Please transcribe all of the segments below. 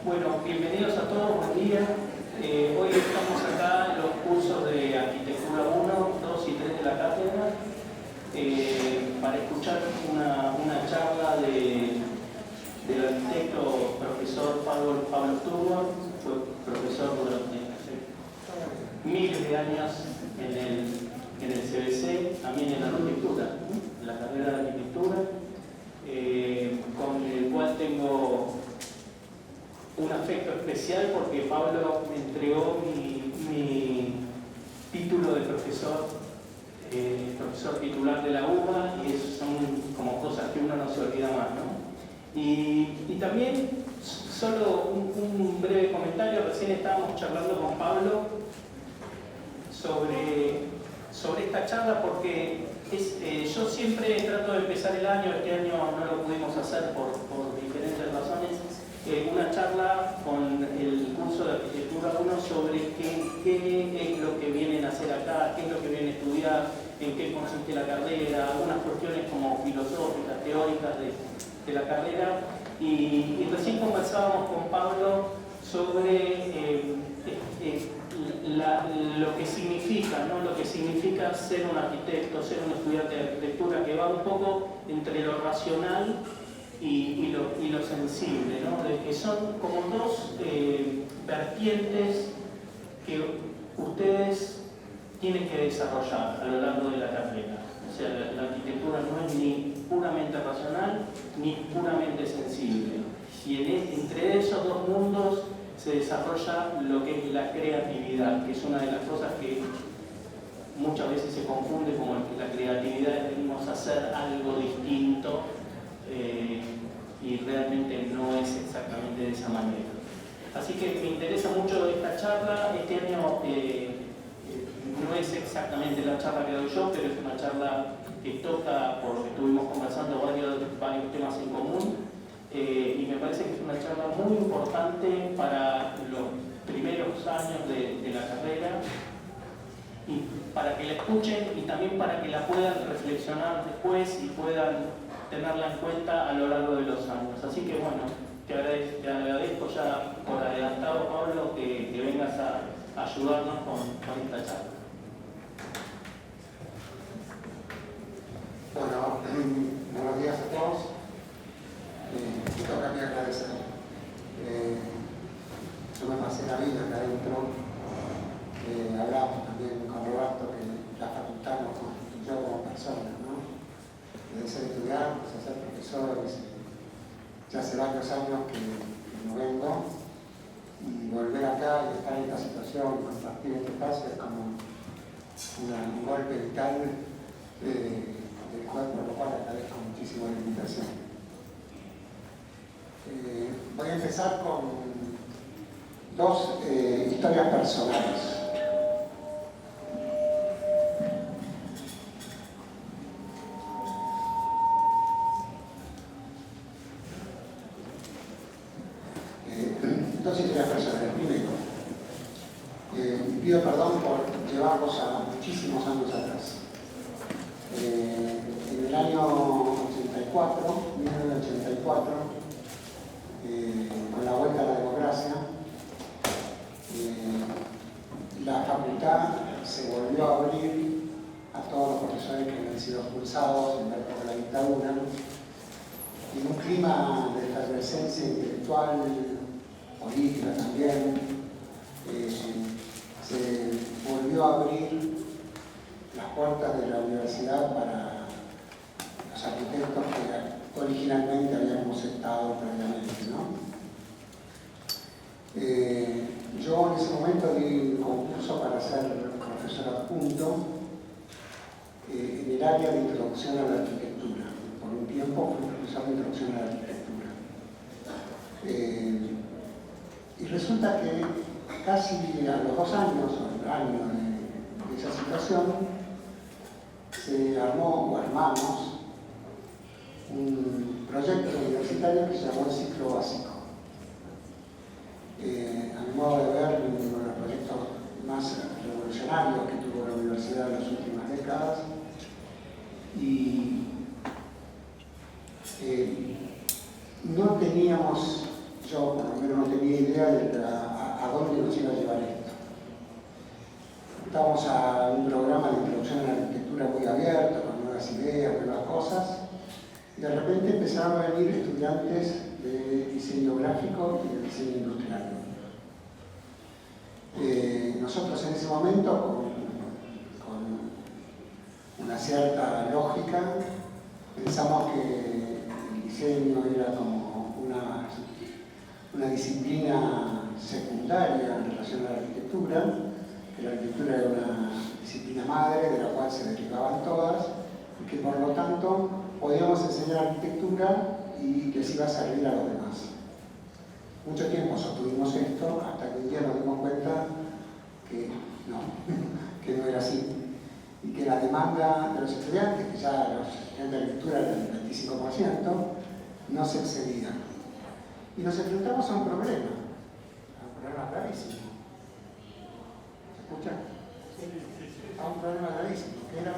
Bueno, bienvenidos a todos, buen día. Hoy estamos acá en los cursos de Arquitectura 1, 2 y 3 de la cátedra para escuchar una charla del arquitecto profesor Pablo Sturman. Fue profesor durante miles de años en el CBC, también en la arquitectura, en la carrera de arquitectura, con el cual tengo un afecto especial porque Pablo me entregó mi título de profesor titular de la UBA, y eso son como cosas que uno no se olvida más, ¿no? Y también, solo un breve comentario, recién estábamos charlando con Pablo sobre esta charla porque yo siempre trato de empezar el año, este año no lo pudimos hacer por diferentes razones, una charla con el curso de Arquitectura 1 sobre qué es lo que vienen a hacer acá, qué es lo que vienen a estudiar, en qué consiste la carrera, algunas cuestiones como filosóficas, teóricas de la carrera. Y recién conversábamos con Pablo sobre lo que significa, ¿no? Lo que significa ser un arquitecto, ser un estudiante de arquitectura, que va un poco entre lo racional y lo sensible, ¿no? De que son como dos vertientes que ustedes tienen que desarrollar a lo largo de la carrera. O sea, la arquitectura no es ni puramente racional ni puramente sensible. Y entre esos dos mundos se desarrolla lo que es la creatividad, que es una de las cosas que muchas veces se confunde como que la creatividad es venimos a hacer algo distinto, y realmente no es exactamente de esa manera. Así que me interesa mucho esta charla. Este año no es exactamente la charla que doy yo, pero es una charla que toca, por lo que estuvimos conversando, varios temas en común, y me parece que es una charla muy importante para los primeros años de la carrera, y para que la escuchen y también para que la puedan reflexionar después y puedan tenerla en cuenta a lo largo de los años. Así que bueno, te agradezco ya por adelantado, Pablo, que vengas a ayudarnos con esta charla. Bueno, buenos días a todos. Me toca a mí agradecer. Yo me pasé la vida acá adentro. Hablamos también con Roberto que la facultad nos constituyó como personas, ¿no? De ser estudiantes, a ser profesores. Ya hace varios años que no vengo, y volver acá y estar en esta situación, compartir este espacio, es como un golpe vital, del cual, por lo cual agradezco muchísimo la invitación. Voy a empezar con dos historias personales. Dos historias personales. Primero, pido perdón por llevarlos a muchísimos años atrás. En el año 1984, con la vuelta a la democracia, la facultad se volvió a abrir a todos los profesores que habían sido expulsados en la época de la dictadura, en un clima de efervescencia intelectual, política también. Se volvió a abrir las puertas de la universidad para los arquitectos que originalmente habíamos estado previamente, ¿no? Yo en ese momento di un concurso para ser profesor adjunto en el área de introducción a la arquitectura. Por un tiempo fui profesor de introducción a la arquitectura. Y resulta que casi a los 2 años, o el año de esa situación, se armó o armamos un proyecto universitario que se llamó el ciclo básico. A mi modo de ver, uno de los proyectos más revolucionarios que tuvo la universidad en las últimas décadas. Y no teníamos, yo por lo menos no tenía idea de a dónde nos iba a llevar esto. Estábamos a un programa de introducción a la arquitectura muy abierto, con nuevas ideas, nuevas cosas, y de repente empezaron a venir estudiantes de diseño gráfico y de diseño industrial. Nosotros en ese momento, con una cierta lógica, pensamos que el diseño era como una disciplina secundaria en relación a la arquitectura, que la arquitectura era una disciplina madre de la cual se derivaban todas, y que por lo tanto podíamos enseñar arquitectura y que se iba a servir a los demás. Mucho tiempo sostuvimos esto hasta que un día nos dimos cuenta que no era así, y que la demanda de los estudiantes, que ya los estudiantes de arquitectura eran el 25%, no se excedía. Y nos enfrentamos a un problema gravísimo. ¿Se escucha? A un problema gravísimo, que era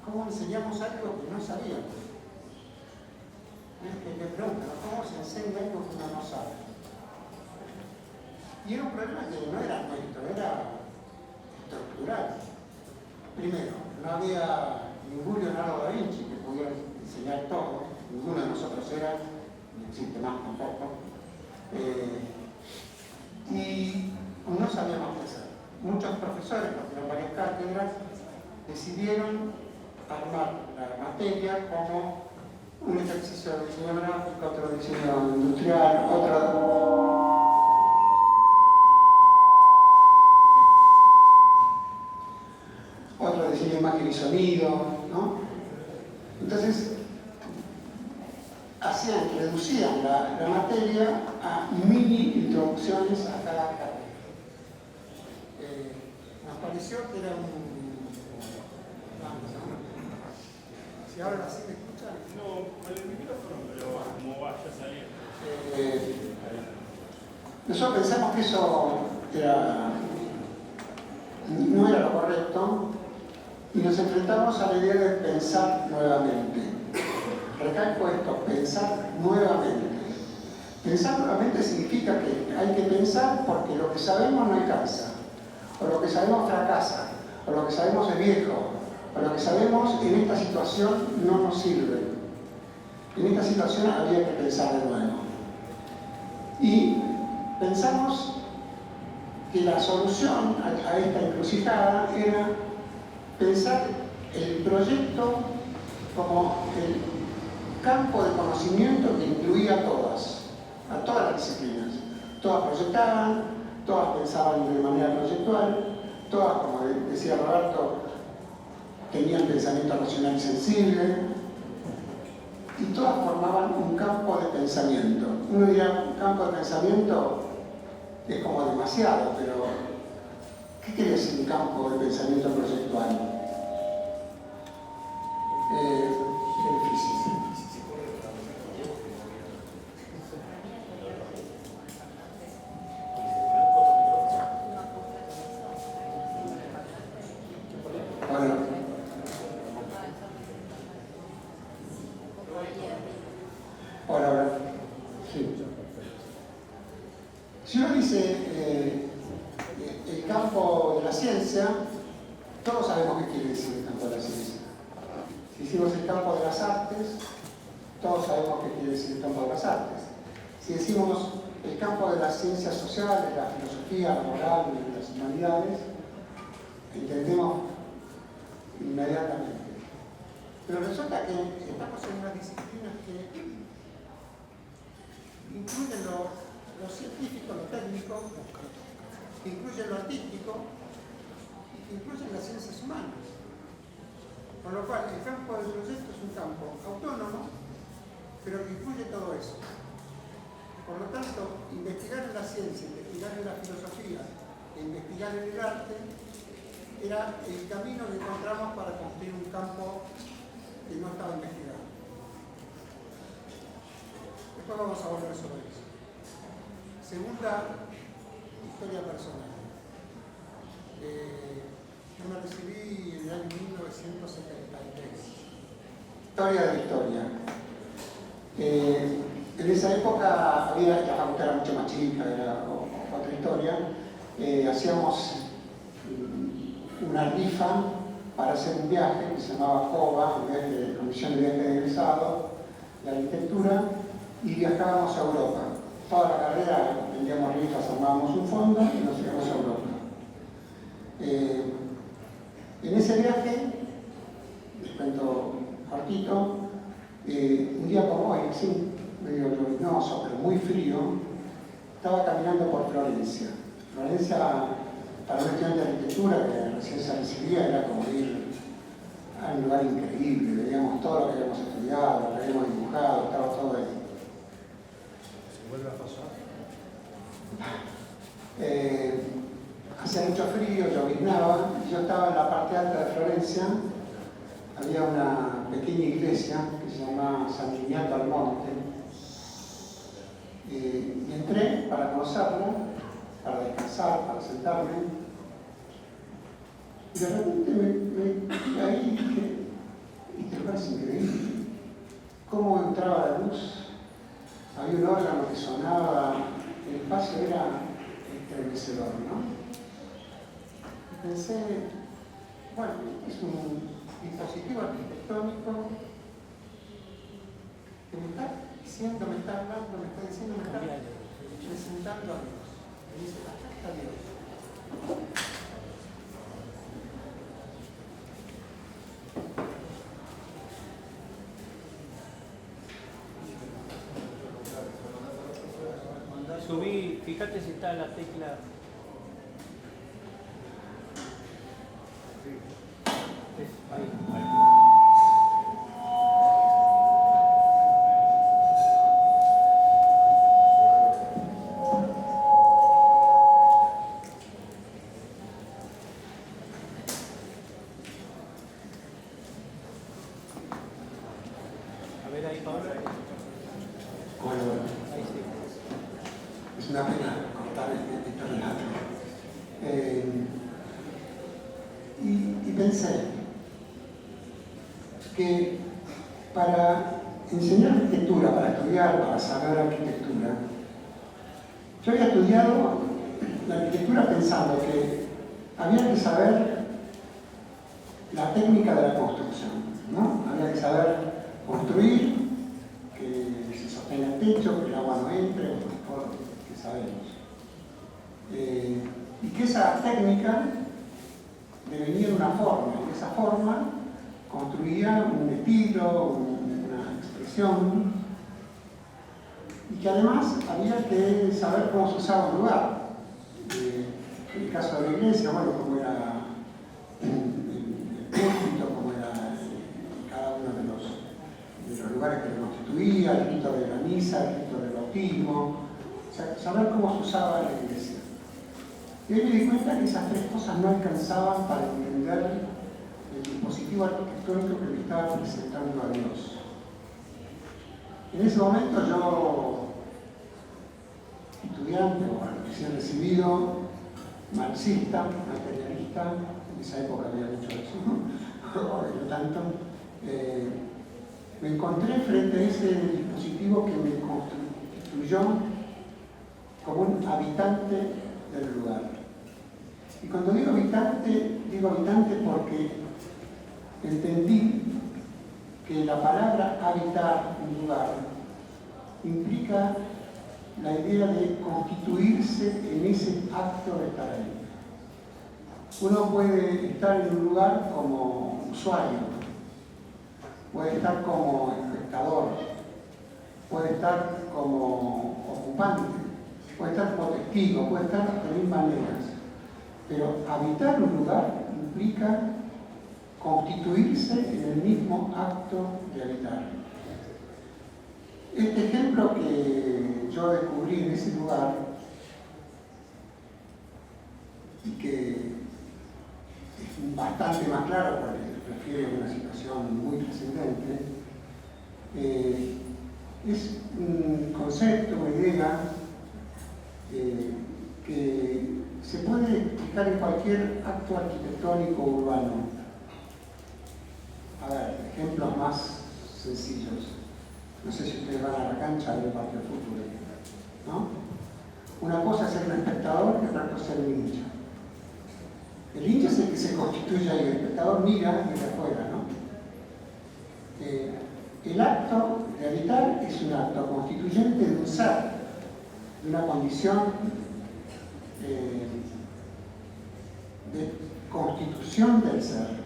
cómo enseñamos algo que no sabíamos. Que me preguntan, ¿cómo se enseña algo que uno no sabe? Y era un problema que no era nuestro, era estructural. Primero, no había ningún Leonardo da Vinci que pudiera enseñar todo, ninguno de nosotros era, no existe más tampoco, y no sabíamos qué hacer. Muchos profesores, porque eran varias cátedras, decidieron armar la materia como un ejercicio de diseño gráfico, otro de diseño industrial, otro de diseño de imagen y sonido, ¿no? Entonces, reducían la materia a mini introducciones a cada carrera. Nos pareció que era si ahora sí me escuchan. No, con el micrófono, pero como vaya a salir. Nosotros pensamos que eso no era lo correcto y nos enfrentamos a la idea de pensar nuevamente. Recalco esto, pensar nuevamente. Pensar nuevamente significa que hay que pensar porque lo que sabemos no alcanza, o lo que sabemos fracasa, o lo que sabemos es viejo, o lo que sabemos en esta situación no nos sirve. En esta situación había que pensar de nuevo. Y pensamos que la solución a esta encrucijada era pensar el proyecto como el campo de conocimiento que incluía a todas las disciplinas. Todas proyectaban, todas pensaban de manera proyectual, todas, como decía Roberto, tenían pensamiento racional y sensible, y todas formaban un campo de pensamiento. Uno diría, un campo de pensamiento es como demasiado, pero ¿qué quiere decir un campo de pensamiento proyectual? Es difícil. Ahora, sí. Si uno dice el campo de la ciencia, todos sabemos qué quiere decir el campo de la ciencia. Si decimos el campo de las artes, todos sabemos qué quiere decir el campo de las artes. Si decimos el campo de las ciencias sociales, la filosofía, la moral, las humanidades, entendemos inmediatamente. Pero resulta que estamos en unas disciplinas que incluyen lo científico, lo técnico, que incluyen lo artístico y que incluyen las ciencias humanas. Con lo cual, el campo del proyecto es un campo autónomo, pero que incluye todo eso. Por lo tanto, investigar en la ciencia, investigar en la filosofía e investigar en el arte era el camino que encontramos para construir un campo que no estaba investigado. Después vamos a volver sobre eso. Segunda historia personal. Yo me recibí en el año 1973. Historia de la historia. En esa época había, la facultad era mucho más chica, era otra historia. Hacíamos una rifa para hacer un viaje que se llamaba COBA, un viaje de Comisión de Viaje de Egresado de Arquitectura, y viajábamos a Europa. Toda la carrera vendíamos rifas, armábamos un fondo y nos íbamos a Europa. En ese viaje, les cuento cortito, un día como hoy, así, medio luminoso, pero muy frío, estaba caminando por Florencia. Florencia, para un estudiante de arquitectura que recién se recibía, era como ir a un lugar increíble. Veíamos todo lo que habíamos estudiado, lo que habíamos dibujado, estaba todo ahí. ¿Se vuelve a pasar? Hacía mucho frío, lloviznaba, y yo estaba en la parte alta de Florencia. Había una pequeña iglesia que se llama San Miniato al Monte. Y entré para conocerla, para descansar, para sentarme. Y de repente me caí y dije, este lugar es increíble. ¿Cómo entraba la luz? Había un órgano que sonaba, el espacio era estremecedor, ¿no? Y pensé, bueno, es un dispositivo arquitectónico que me está diciendo, me está hablando, me está diciendo, me está presentando a Dios. Me dice, acá está Dios. Subí, fíjate si está la tecla. Ahí. A ver ahí, Pablo. Bueno, Ahí sí. es una pena cortar este relato. Y pensé que para enseñar arquitectura, para estudiar, para saber arquitectura, yo había estudiado la arquitectura pensando que había que saber la técnica de la construcción, ¿no? Había que saber construir, que se sostenga el techo, que el agua no entre, por que sabemos. Y que esa técnica devenía en una forma, y esa forma construía un estilo, una expresión, y que además había que saber cómo se usaba un lugar. En el caso de la iglesia, bueno, cómo era el púlpito, cómo era cada uno de los lugares que lo constituía, el rito de la misa, el rito del bautismo, o sea, saber cómo se usaba la iglesia. Y ahí me di cuenta que esas tres cosas no alcanzaban para entender el dispositivo arquitectónico que me estaba presentando a Dios. En ese momento yo, estudiante o recién recibido, marxista, materialista, en esa época había mucho de eso, ahora no tanto, me encontré frente a ese dispositivo que me constituyó como un habitante del lugar. Y cuando digo habitante porque entendí que la palabra habitar un lugar implica la idea de constituirse en ese acto de estar ahí. Uno puede estar en un lugar como usuario, puede estar como espectador, puede estar como ocupante, puede estar como testigo, puede estar de mil maneras. Pero habitar un lugar implica constituirse en el mismo acto de habitar. Este ejemplo que yo descubrí en ese lugar y que es bastante más claro porque se refiere a una situación muy trascendente, es un concepto, una idea que se puede explicar en cualquier acto arquitectónico urbano. A ver, ejemplos más sencillos. No sé si ustedes van a la cancha del partido de fútbol, ¿no? Una cosa es ser un espectador y otra cosa es ser un hincha. El hincha es el que se constituye ahí, el espectador mira desde afuera, ¿no? El acto de habitar es un acto constituyente de un ser, de una condición de constitución del ser.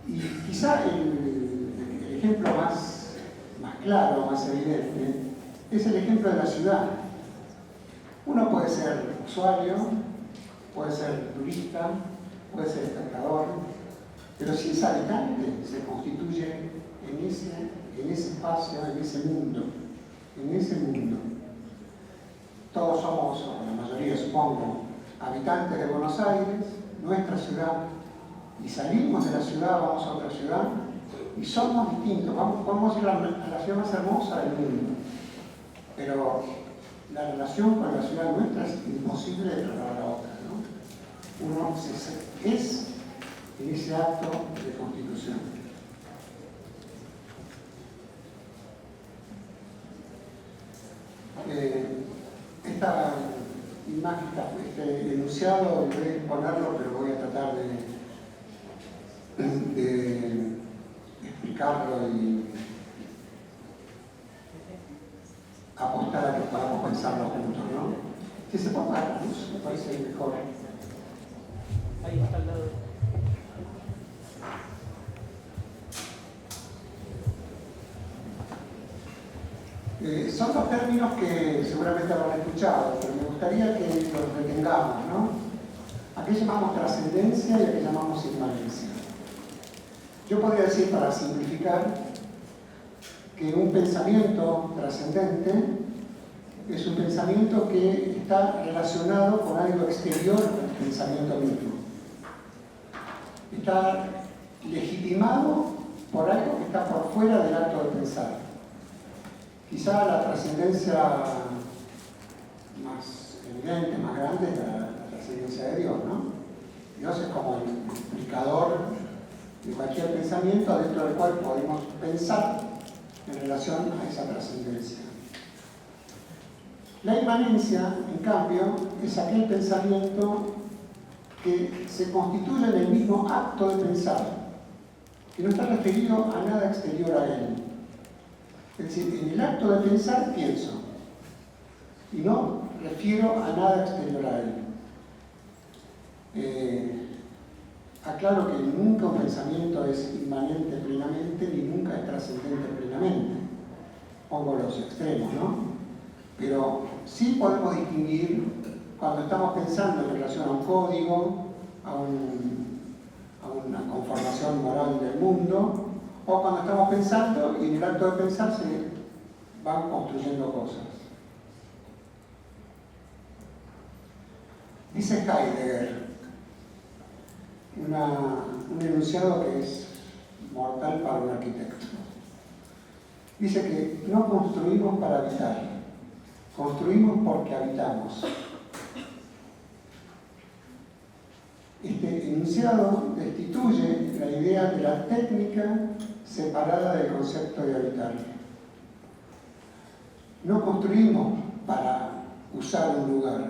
Y quizá el ejemplo más claro, más evidente, es el ejemplo de la ciudad. Uno puede ser usuario, puede ser turista, puede ser espectador, pero si es habitante, se constituye en ese espacio, en ese mundo. Todos somos, o la mayoría supongo, habitantes de Buenos Aires, nuestra ciudad, y salimos de la ciudad, vamos a otra ciudad, y somos distintos. Podemos ir a la ciudad más hermosa del mundo, pero la relación con la ciudad nuestra es imposible de trasladar a otra, ¿no? Uno es en ese acto de constitución. Esta imagen, este enunciado, voy a exponerlo, pero voy a tratar de explicarlo y apostar a que podamos pensarlo juntos, ¿no? Si se puede apagar la luz, me parece mejor. Ahí está al lado. Son dos términos que seguramente habrán escuchado, pero me gustaría que los retengamos, ¿no? ¿A qué llamamos trascendencia y a qué llamamos inmanencia? Yo podría decir, para simplificar, que un pensamiento trascendente es un pensamiento que está relacionado con algo exterior al pensamiento mismo. Está legitimado por algo que está por fuera del acto de pensar. Quizá la trascendencia más evidente, más grande, es la trascendencia de Dios, ¿no? Dios es como el explicador de cualquier pensamiento dentro del cual podemos pensar en relación a esa trascendencia. La inmanencia, en cambio, es aquel pensamiento que se constituye en el mismo acto de pensar, que no está referido a nada exterior a él. Es decir, en el acto de pensar pienso, y no refiero a nada exterior a él. Aclaro que nunca un pensamiento es inmanente plenamente, ni nunca es trascendente plenamente. Pongo los extremos, ¿no? Pero sí podemos distinguir cuando estamos pensando en relación a un código, a una conformación moral del mundo, o cuando estamos pensando y en el acto de pensar se van construyendo cosas. Dice Heidegger, un enunciado que es mortal para un arquitecto. Dice que no construimos para habitar, construimos porque habitamos. Este enunciado destituye la idea de la técnica separada del concepto de habitar. No construimos para usar un lugar,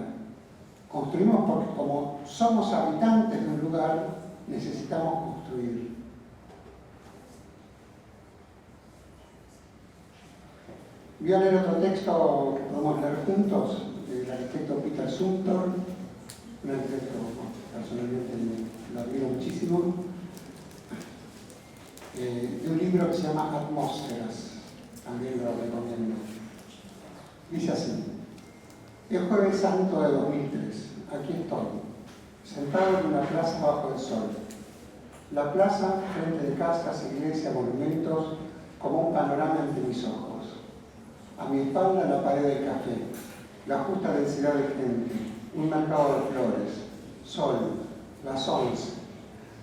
construimos porque como somos habitantes de un lugar, necesitamos construir. Voy a leer otro texto que podemos leer juntos, del arquitecto Peter Zumthor, un arquitecto personalmente lo admiro muchísimo, de un libro que se llama Atmósferas, también lo recomiendo. Dice así: el Jueves Santo de 2003, aquí estoy, sentado en una plaza bajo el sol. La plaza, frente de casas, iglesias, monumentos, como un panorama entre mis ojos. A mi espalda la pared del café, la justa densidad de gente, un mercado de flores, sol, las 11.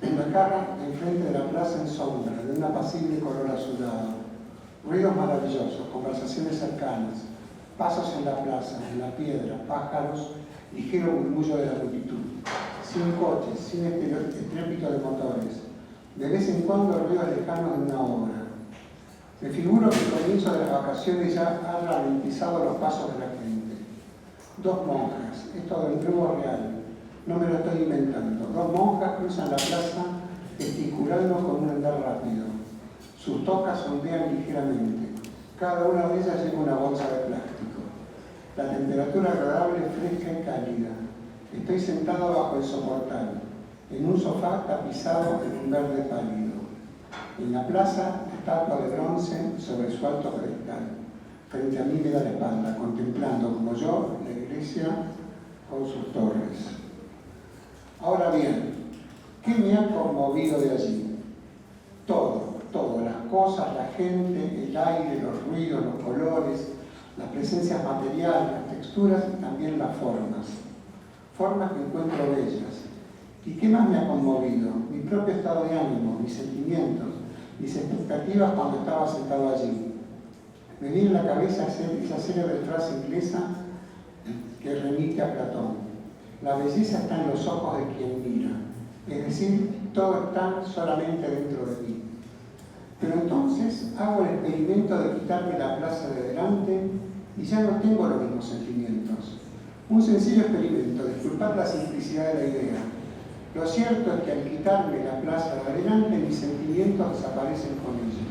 En la cara, enfrente de la plaza en sombra, de un apacible color azulado. Ruidos maravillosos, conversaciones cercanas, pasos en la plaza, en la piedra, pájaros, ligero murmullo de la multitud. Sin coches, sin estrépito de motores. De vez en cuando ruidos lejanos de una obra. Me figuro que el comienzo de las vacaciones ya ha ralentizado los pasos de la gente. 2 monjas, esto del nuevo real, no me lo estoy inventando. 2 monjas cruzan la plaza gesticulando con un andar rápido. Sus tocas ondean ligeramente. Cada una de ellas lleva una bolsa de plástico. La temperatura agradable, fresca y cálida. Estoy sentado bajo el soportal, en un sofá tapizado en un verde pálido. En la plaza, estatua de bronce sobre su alto cristal. Frente a mí me da la espalda, contemplando, como yo, la iglesia con sus torres. Ahora bien, ¿qué me ha conmovido de allí? Todo, las cosas, la gente, el aire, los ruidos, los colores, las presencias materiales, las texturas y también las formas. Formas que encuentro bellas. ¿Y qué más me ha conmovido? Mi propio estado de ánimo, mis sentimientos, mis expectativas cuando estaba sentado allí. Me viene a la cabeza esa célebre frase inglesa que remite a Platón. La belleza está en los ojos de quien mira. Es decir, todo está solamente dentro de mí. Pero entonces hago el experimento de quitarme la plaza de delante y ya no tengo los mismos sentimientos. Un sencillo experimento, disculpad la simplicidad de la idea. Lo cierto es que al quitarme la plaza de adelante, mis sentimientos desaparecen con ella.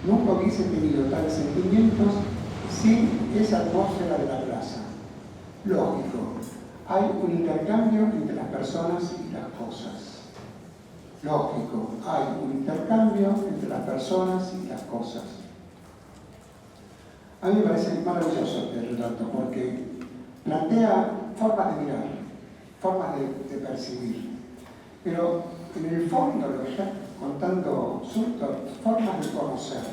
Nunca hubiese tenido tales sentimientos sin esa atmósfera de la plaza. Lógico, hay un intercambio entre las personas y las cosas. Lógico, hay un intercambio entre las personas y las cosas. A mí me parece maravilloso este relato porque plantea formas de mirar, formas de percibir. Pero en el fondo lo que está contando Sultor, formas de conocer.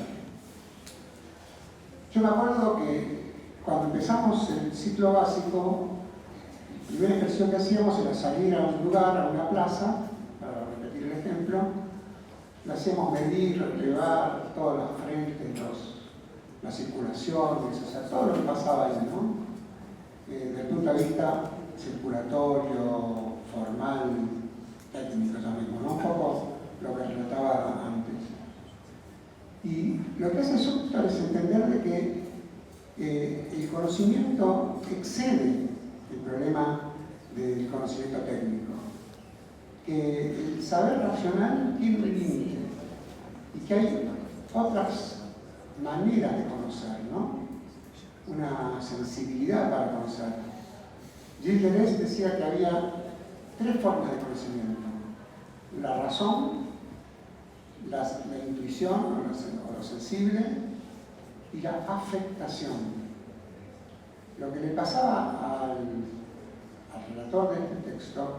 Yo me acuerdo que cuando empezamos el ciclo básico, la primera ejercicio que hacíamos era salir a un lugar, a una plaza, para repetir el ejemplo, lo hacíamos medir, relevar todas las frentes, las circulaciones, o sea, todo lo que pasaba ahí, ¿no? Desde el punto de vista circulatorio, formal, técnico, llamémoslo, ¿no? Un poco lo que relataba antes. Y lo que hace Sultor es entender de que el conocimiento excede el problema del conocimiento técnico, que el saber racional tiene un límite y que hay otras maneras de conocer, ¿no? Una sensibilidad para conocer. Gilles Deleuze decía que había 3 formas de conocimiento: la razón, la intuición o lo sensible y la afectación. Lo que le pasaba al relator de este texto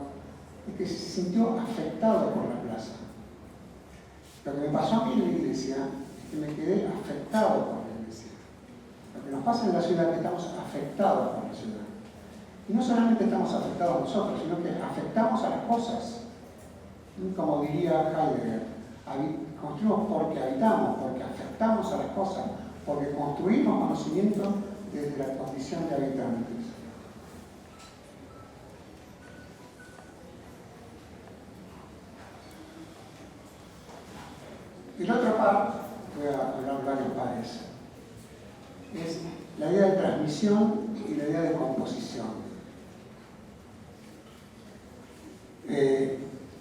es que se sintió afectado por la plaza. Lo que me pasó a mí en la iglesia es que me quedé afectado por la iglesia. Lo que nos pasa en la ciudad es que estamos afectados por la ciudad. Y no solamente estamos afectados nosotros, sino que afectamos a las cosas. Como diría Heidegger, construimos porque habitamos, porque afectamos a las cosas, porque construimos conocimiento desde la condición de habitantes. El otro par, voy a hablar varios pares, es la idea de transmisión y la idea de composición.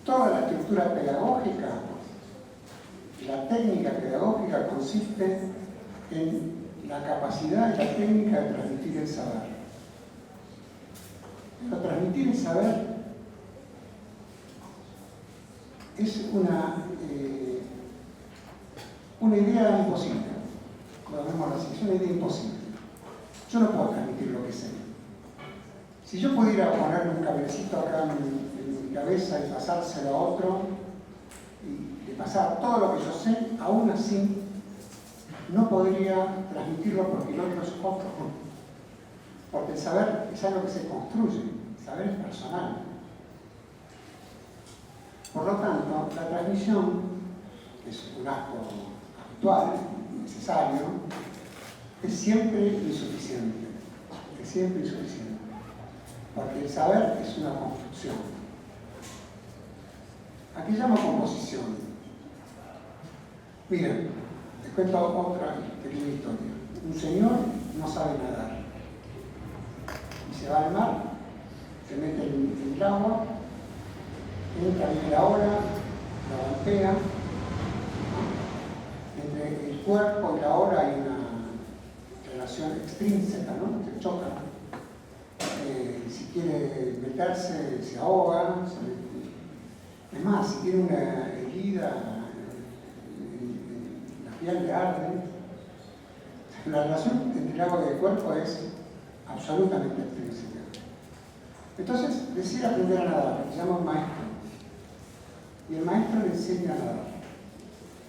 Toda la estructura pedagógica, la técnica pedagógica consiste en la capacidad y la técnica de transmitir el saber. Pero transmitir el saber es una idea imposible. Cuando vemos así, es una idea imposible. Yo no puedo transmitir lo que sé. Si yo pudiera ponerle un cablecito acá en mi cabeza y pasárselo a otro, y de pasar todo lo que yo sé, aún así no podría transmitirlo porque el otro es otro. Porque el saber es algo que se construye, el saber es personal. Por lo tanto, la transmisión, que es un acto habitual, necesario, es siempre insuficiente. Es siempre insuficiente. Porque el saber es una construcción. ¿A qué llamo composición? Miren, Les cuento otra pequeña historia. Un señor no sabe nadar y se va al mar, se mete en el agua, entra en la ola, la golpea. Entre el cuerpo y la ola hay una relación extrínseca, ¿no? Se chocan. Si quiere meterse, se ahoga. Es más, si tiene una herida, la piel le arde. La relación entre el agua y el cuerpo es absolutamente extrínseca. Entonces, decide aprender a nadar, se llama un maestro. Y el maestro le enseña a nadar.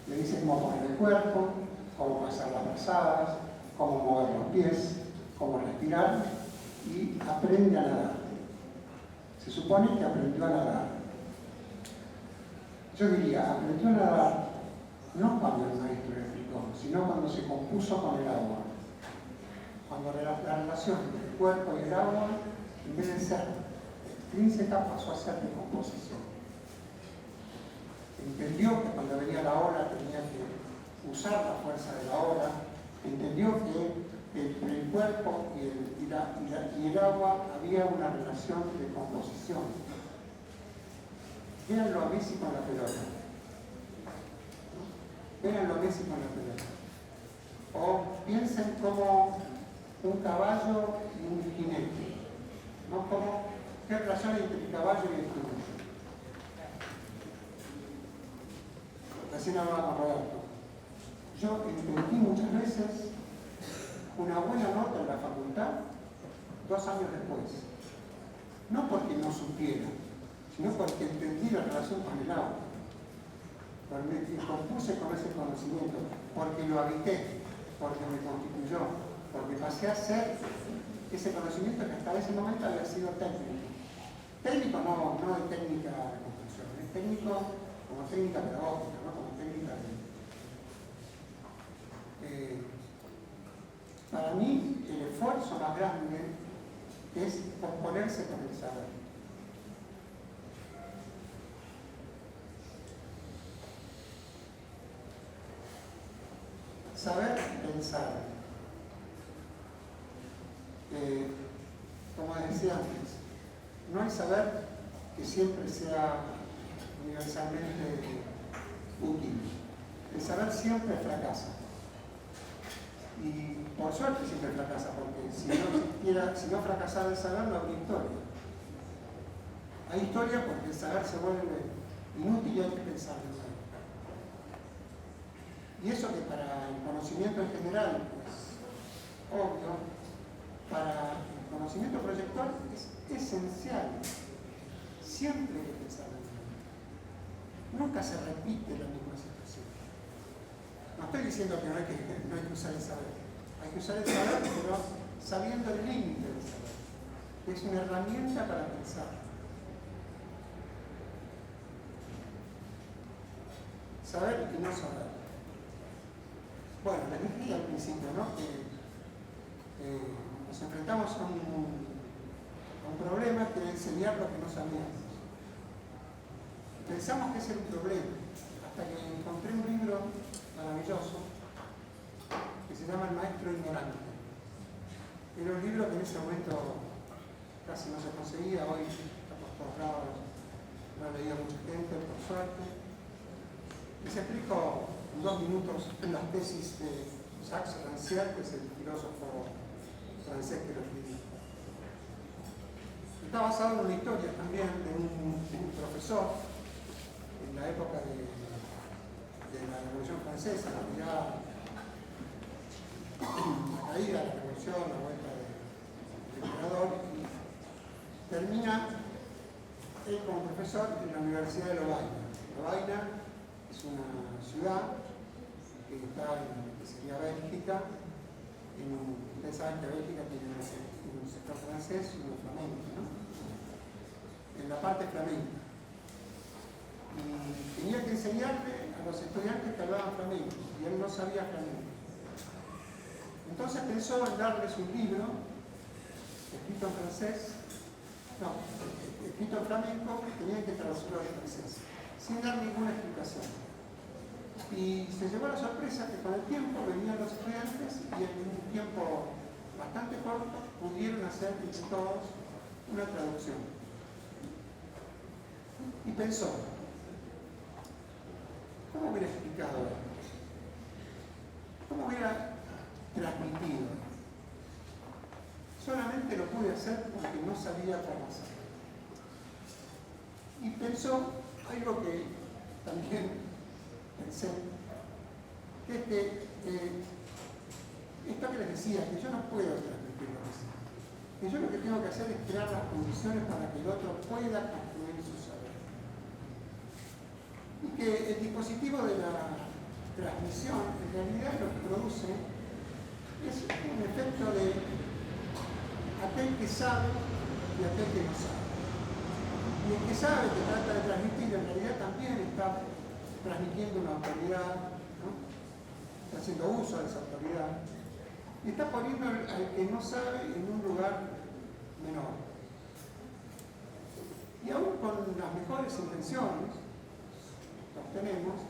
Le dice cómo poner el cuerpo, cómo pasar las brazadas, cómo mover los pies, cómo respirar, y aprende a nadar. Se supone que aprendió a nadar. Yo diría, aprendió a nadar no cuando el maestro le explicó, sino cuando se compuso con el agua. Cuando la relación entre el cuerpo y el agua, en vez de ser extrínseca, pasó a ser de composición. Entendió que cuando venía la ola tenía que usar la fuerza de la ola, entendió que entre el cuerpo y el agua había una relación de composición. Véanlo a Messi con la pelota. Véanlo a Messi con la pelota. O piensen como un caballo y un jinete. ¿No? ¿Qué relación hay entre el caballo y el jinete? Recién hablaba con Roberto. Yo entendí muchas veces una buena nota en la facultad 2 años después. No porque no supiera, sino porque entendí la relación con el agua. Porque me compuse con ese conocimiento, porque lo habité, porque me constituyó, porque pasé a ser ese conocimiento que hasta ese momento había sido técnico. Técnico no de técnica de construcción, es técnico como técnica pedagógica, ¿no? Como técnica de... para mí, el esfuerzo más grande es posponerse con el saber. Saber pensar. Como decía antes, no hay saber que siempre sea universalmente útil. El saber siempre fracasa. Y por suerte siempre fracasa, porque si no fracasara el saber, no habría historia. Hay historia porque el saber se vuelve inútil y hay que pensar en él. Y eso que para el conocimiento en general es obvio, para el conocimiento proyectual es esencial. Siempre hay que pensar en él. Nunca se repite la misma situación. No estoy diciendo que no hay que usar el saber. Hay que usar el saber, pero sabiendo el límite del saber. Es una herramienta para pensar. Saber y no saber. Bueno, les dije al principio, ¿no? Que nos enfrentamos a un problema que es enseñar lo que no sabíamos. Pensamos que ese era un problema, hasta que encontré un libro maravilloso que se llama El Maestro Ignorante. Era un libro que en ese momento casi no se conseguía, hoy está por todos lados, lo ha leído mucha gente, por suerte. Les explico en 2 minutos las tesis de Jacques Rancière, que es el filósofo francés que lo escribió. Está basado en una historia también de un profesor en la época de la Revolución Francesa, ya la caída de la Revolución, la vuelta del emperador, y termina él como profesor en la Universidad de Lovaina. Lovaina es una ciudad que está en lo que sería Bélgica. Ustedes saben que Bélgica tiene un sector francés y uno flamenco, ¿no? En la parte flamenca. Y tenía que enseñarle a los estudiantes que hablaban flamenco, y él no sabía flamenco. Entonces pensó en darles un libro, escrito en francés, escrito en flamenco, que tenían que traducirlo al francés, sin dar ninguna explicación. Y se llevó la sorpresa que con el tiempo venían los estudiantes y en un tiempo bastante corto pudieron hacer entre todos una traducción. Y pensó, ¿cómo hubiera explicado esto? ¿Cómo hubiera transmitido? Solamente lo pude hacer porque no sabía cómo hacerlo. Y pensó algo que también pensé, que es que esto que les decía, que yo no puedo transmitir lo que sé, que yo lo que tengo que hacer es crear las condiciones para que el otro pueda construir su saber. Y que el dispositivo de la transmisión en realidad lo que produce es un efecto de aquel que sabe y aquel que no sabe. Y el que sabe que trata de transmitir en realidad también está transmitiendo una autoridad, ¿no? Está haciendo uso de esa autoridad y está poniendo al que no sabe en un lugar menor. Y aún con las mejores intenciones que obtenemos,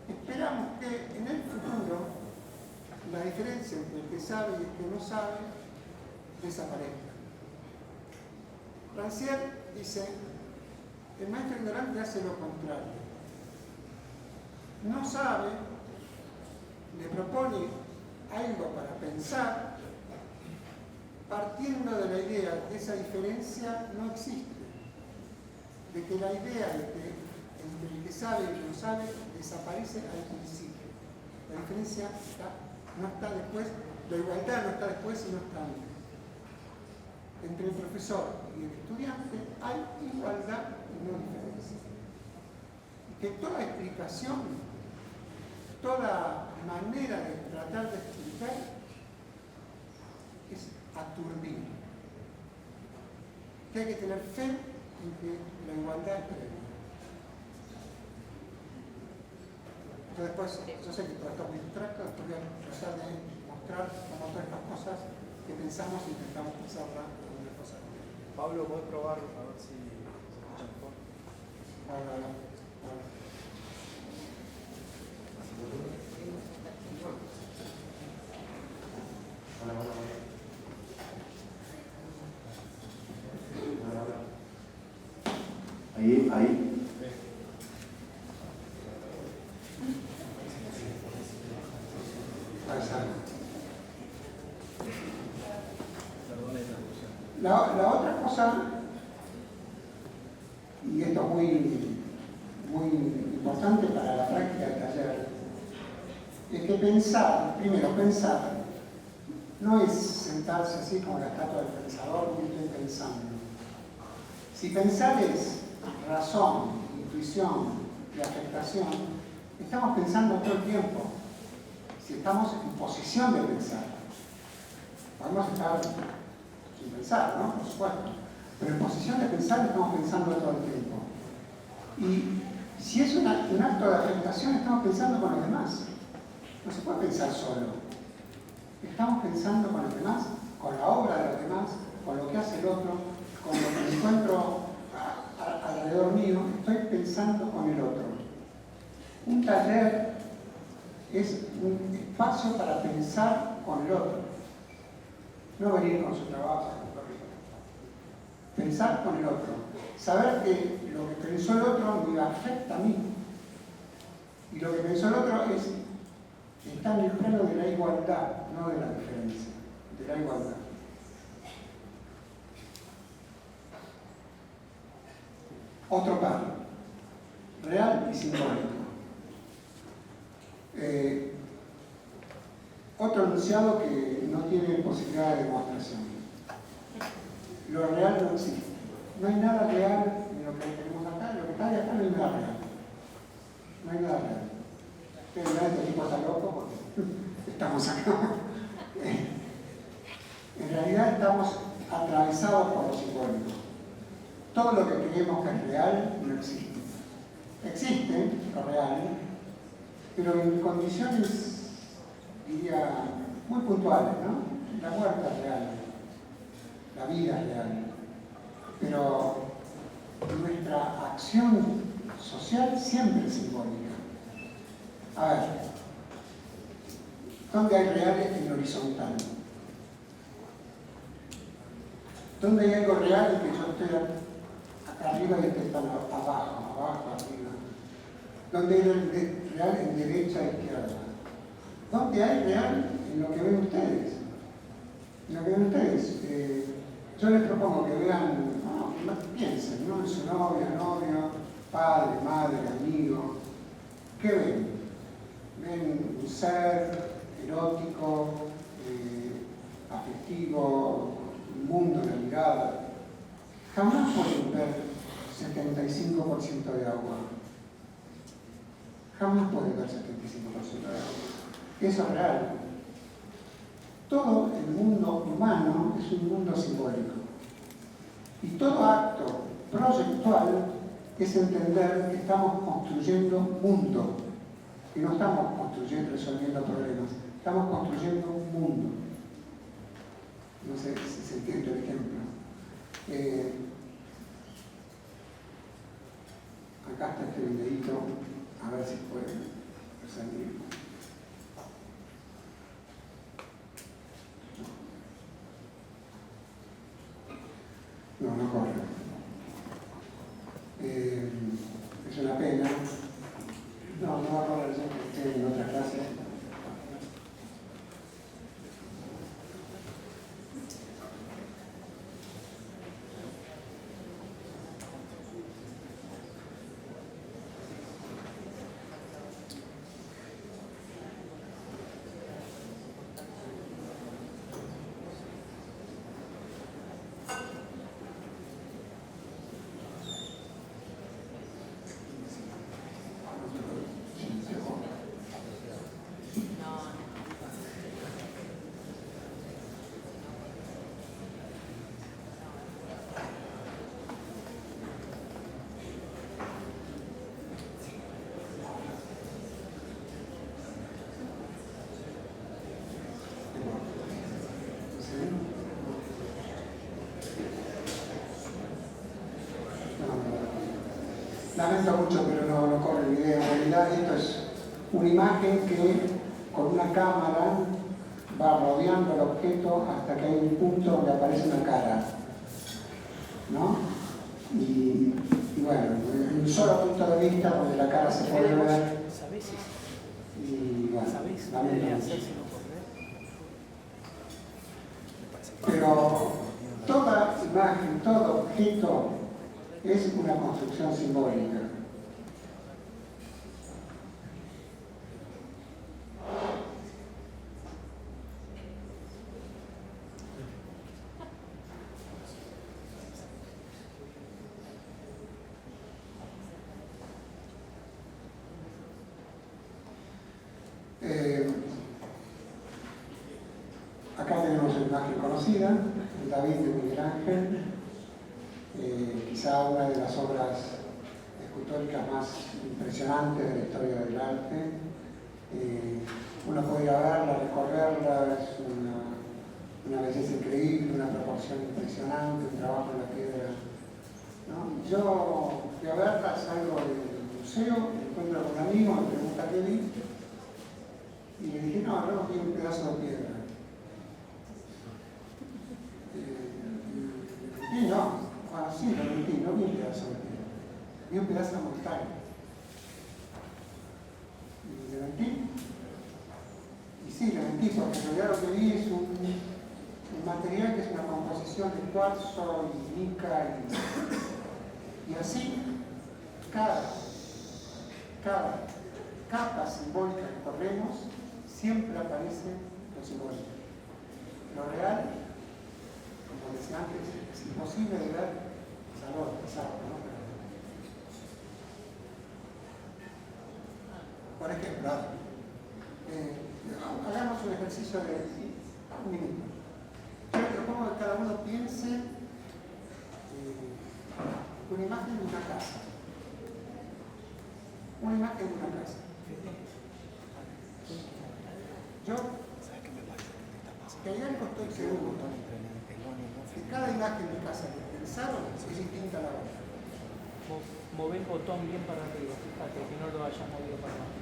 esperamos que en el futuro la diferencia entre el que sabe y el que no sabe desaparezca. Rancière dice, el maestro ignorante hace lo contrario. No sabe, le propone algo para pensar, partiendo de la idea de que esa diferencia no existe, de que la idea de que entre el que sabe y el que no sabe desaparece al principio. La diferencia no está después, la igualdad no está después, sino está antes. Entre el profesor y el estudiante hay igualdad y no diferencia. Y que toda explicación, toda manera de tratar de explicar es aturdir. Que hay que tener fe en que la igualdad es plena. Entonces, después, yo sé que todo esto es muy abstracto, después voy a tratar de mostrar cómo todas estas cosas que pensamos e intentamos pensarla en una cosa. Pablo, ¿podés probar a ver si se escucha mejor? Hola. Ahí. La otra cosa, y esto es muy importante para la práctica del taller, es que primero pensar, no es sentarse así como la estatua del pensador y estoy pensando. Si pensar es razón, intuición y afectación, estamos pensando todo el tiempo. Si estamos en posición de pensar, podemos estar sin pensar, ¿no? Por supuesto. Pero en posición de pensar estamos pensando todo el tiempo. Y si es un acto de afectación, estamos pensando con los demás. No se puede pensar solo. Estamos pensando con los demás, con la obra de los demás, con lo que hace el otro, con lo que encuentro alrededor mío. Estoy pensando con el otro. Un taller es un espacio para pensar con el otro. No venir con su trabajo. Pensar con el otro. Saber que lo que pensó el otro me afecta a mí. Y lo que pensó el otro está en el plano de la igualdad, no de la diferencia. De la igualdad. Otro par. Real y simbólico. Otro enunciado que no tiene posibilidad de demostración. Lo real no existe. No hay nada real en lo que tenemos acá. Lo que está de acá no hay nada real. No hay nada real. Pero este tipo está loco porque estamos acá. En realidad estamos atravesados por lo simbólico. Todo lo que creemos que es real no existe. Existe lo real, pero en condiciones, diría, muy puntuales, ¿no? La muerte es real, la vida es real, pero nuestra acción social siempre es simbólica. A ver, ¿dónde hay real en horizontal? ¿Dónde hay algo real y que yo estoy arriba y este está abajo, arriba? ¿Dónde hay real en derecha e izquierda? ¿Dónde hay real en lo que ven ustedes? En lo que ven ustedes. Yo les propongo que vean, piensen, ¿no? En su novia, novio, padre, madre, amigo. ¿Qué ven? Ven un ser erótico, afectivo, un mundo, una mirada. Jamás pueden ver 75% de agua. Jamás pueden ver 75% de agua. Eso es real. Todo el mundo humano es un mundo simbólico. Y todo acto proyectual es entender que estamos construyendo mundo. Y no estamos construyendo, resolviendo problemas. Estamos construyendo un mundo. No sé si se entiende el ejemplo. Acá está este videíto, a ver si pueden salir. No corre. Es una pena. No va a correr yo que estoy en otra clase. Lamento mucho, pero no corre el video. En realidad esto es una imagen que con una cámara va rodeando el objeto hasta que hay un punto donde aparece una cara, ¿no? Y bueno, en un solo punto de vista donde la cara se puede ver. Y bueno, lamento mucho. Pero toda imagen, todo objeto es una construcción simbólica. Acá tenemos una imagen conocida, el David de Miguel Ángel. Quizá una de las obras escultóricas más impresionantes de la historia del arte. Uno puede ir a verla, recorrerla, es una belleza increíble, una proporción impresionante, un trabajo en la piedra, ¿no? Yo fui a verla, salgo del museo, me encuentro con un amigo, me pregunta qué vi, y le dije, no vi un pedazo de piedra. Y no. Sí, lo mentí, no vi un pedazo de piedra, vi un pedazo de montaña. Y le mentí. Y sí, le mentí, porque en realidad lo que vi es un material que es una composición de cuarzo y mica y así, cada capa simbólica que corremos, siempre aparece lo simbólico. Lo real, como decía antes, es imposible de ver. Por ejemplo, hagamos un ejercicio de un minuto. Yo les propongo que cada uno piense una imagen de una casa. Una imagen de una casa. Yo, que hay algo estoy seguro, que cada imagen de casa que pensaron es distinta a la otra. Mover el botón bien para arriba, fíjate que no lo hayas movido para abajo.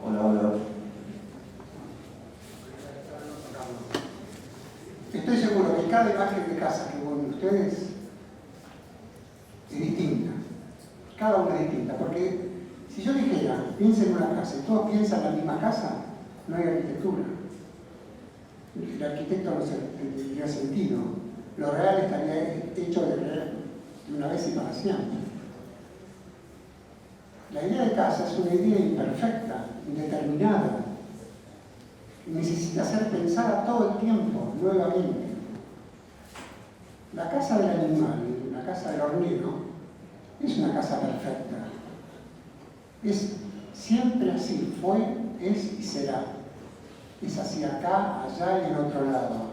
Hola, hola. Estoy seguro que cada imagen de casa que ven ustedes es distinta. Cada una es distinta. Porque si yo dijera, piensen en una casa y todos piensan en la misma casa, no hay arquitectura. El arquitecto no tendría sentido. Lo real estaría hecho de una vez y para siempre. La idea de casa es una idea imperfecta, indeterminada. Necesita ser pensada todo el tiempo, nuevamente. La casa del animal, la casa del hornero, es una casa perfecta. Es siempre así, fue, es y será. Es así acá, allá y en otro lado.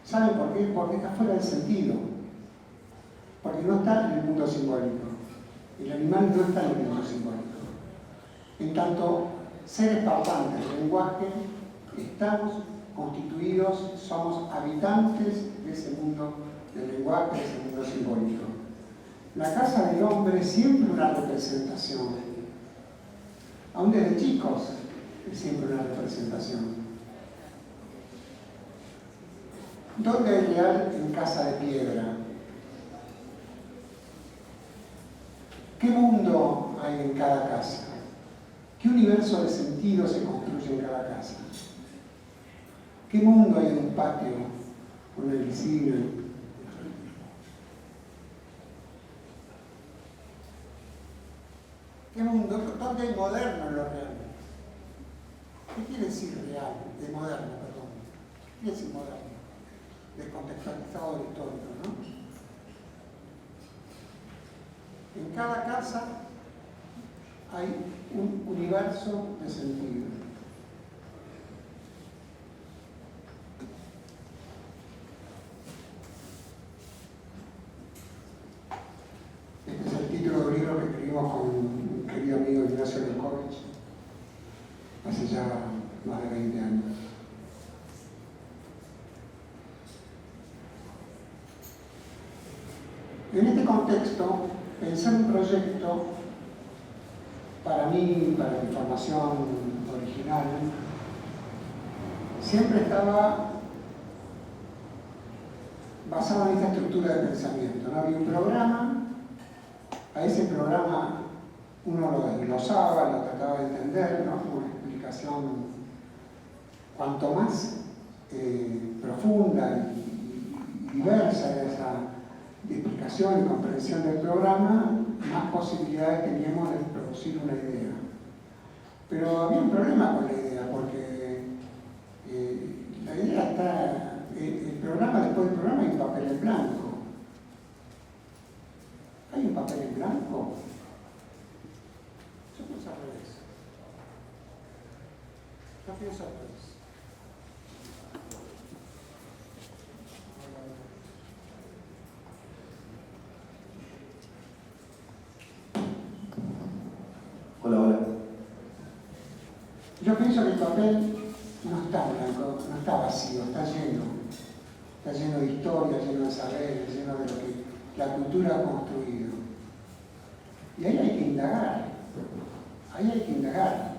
¿Saben por qué? Porque está fuera del sentido. Porque no está en el mundo simbólico. El animal no está en el mundo simbólico. En tanto, seres parlantes del lenguaje, estamos constituidos, somos habitantes de ese mundo del lenguaje, de ese mundo simbólico. La casa del hombre es siempre una representación. Aún desde chicos es siempre una representación. ¿Dónde hay real en casa de piedra? ¿Qué mundo hay en cada casa? ¿Qué universo de sentido se construye en cada casa? ¿Qué mundo hay en un patio, una piscina? ¿Qué mundo? ¿Dónde hay moderno en lo real? ¿Qué quiere decir real? De moderno, perdón. ¿Qué quiere decir moderno? Descontextualizado del histórico, ¿no? En cada casa hay un universo de sentido. Este es el título de un libro que escribimos con un querido amigo Ignacio Lenkovich hace ya más de 20 años. En este contexto, pensar un proyecto, para mí, para mi formación original, siempre estaba basado en esta estructura de pensamiento. No había un programa, a ese programa uno lo desglosaba, lo trataba de entender, ¿no? Como una explicación cuanto más profunda y diversa de esa explicación y comprensión del programa, más posibilidades teníamos de producir una idea. Pero había un problema con la idea, porque la idea está, el programa, después del programa hay un papel en blanco. ¿Hay un papel en blanco? Yo pienso al revés. Yo pienso al revés. Hola, hola. Yo pienso que el papel no está blanco, no está vacío, está lleno. Está lleno de historia, lleno de saberes, lleno de lo que la cultura ha construido. Y ahí hay que indagar. Ahí hay que indagar.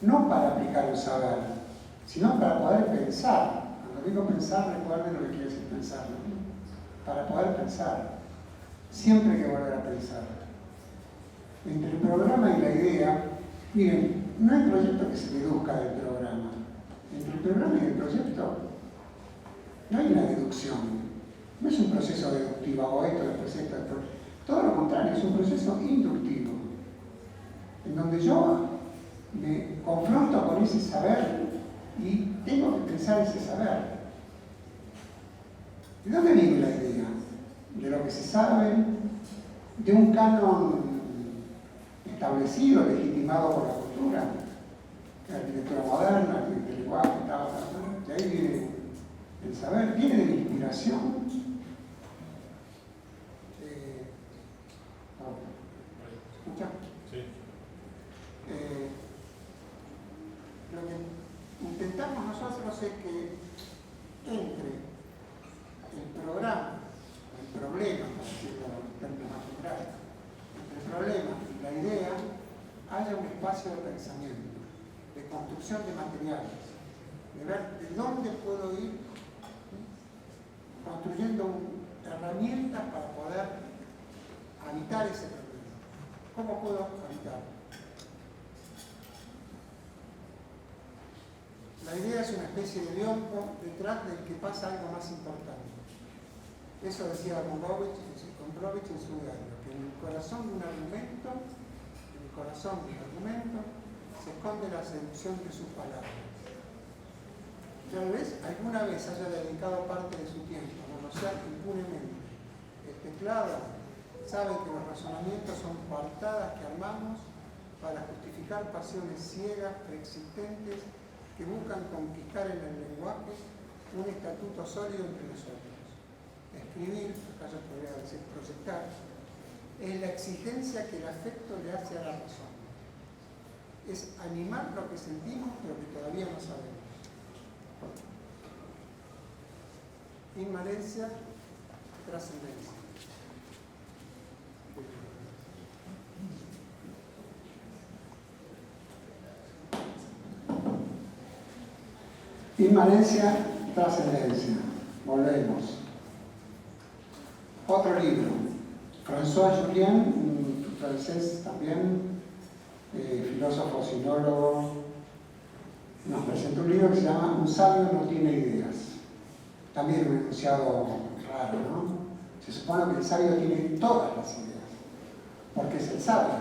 No para aplicar un saber, sino para poder pensar. Cuando digo pensar, recuerden lo que quiere decir pensar, ¿no? Para poder pensar. Siempre hay que volver a pensar. Entre el programa y la idea, miren, no hay proyecto que se deduzca del programa. Entre el programa y el proyecto no hay una deducción. No es un proceso deductivo, hago esto, después esto, después. Todo lo contrario, es un proceso inductivo, en donde yo me confronto con ese saber y tengo que pensar ese saber. ¿De dónde viene la idea? De lo que se sabe, de un canon establecido, legitimado por la cultura, la arquitectura moderna, el lenguaje, de ahí viene el saber, viene de la inspiración. ¿Escucha? Sí. Lo que intentamos hace que entre el programa, el problema, por decirlo en términos más generales, entre el problema y la idea haya un espacio de pensamiento, de construcción de materiales, de ver de dónde puedo ir construyendo herramientas para poder habitar ese problema. ¿Cómo puedo habitarlo? La idea es una especie de biombo detrás del que pasa algo más importante. Eso decía Gombrowicz en su diario, que en el corazón de un argumento, se esconde la seducción de sus palabras. Tal vez alguna vez haya dedicado parte de su tiempo a manosear impunemente el teclado, sabe que los razonamientos son coartadas que armamos para justificar pasiones ciegas, preexistentes, que buscan conquistar en el lenguaje un estatuto sólido entre nosotros. Escribir, acá yo podría decir proyectar, es la exigencia que el afecto le hace a la razón. Es animar lo que sentimos pero que todavía no sabemos. Inmanencia, trascendencia. Inmanencia, trascendencia. Volvemos. Otro libro. François Julien, un francés también, filósofo, sinólogo, nos presentó un libro que se llama Un sabio no tiene ideas. También un enunciado raro, ¿no? Se supone que el sabio tiene todas las ideas, porque es el sabio.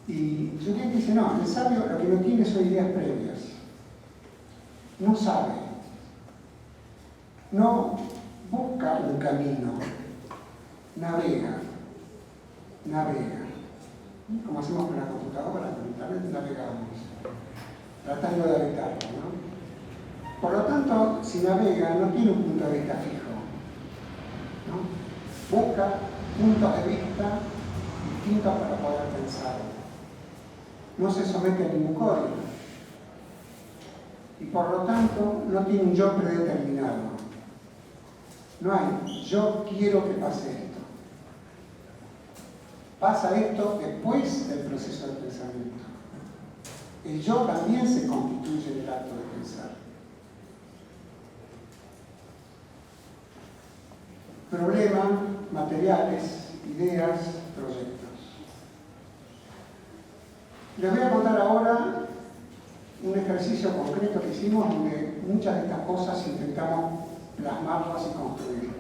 Y Julien dice, no, el sabio lo que no tiene son ideas previas. No sabe, no busca un camino, navega, como hacemos con la computadora, con internet navegamos, tratando de habitarlo, ¿no? Por lo tanto, si navega, no tiene un punto de vista fijo, ¿no? Busca puntos de vista distintos para poder pensar. No se somete a ningún código. Y por lo tanto no tiene un yo predeterminado. No hay, yo quiero que pase esto. Pasa esto después del proceso de pensamiento. El yo también se constituye en el acto de pensar. Problema, materiales, ideas, proyectos. Les voy a contar ahora un ejercicio concreto que hicimos donde muchas de estas cosas intentamos plasmarlas y construirlas.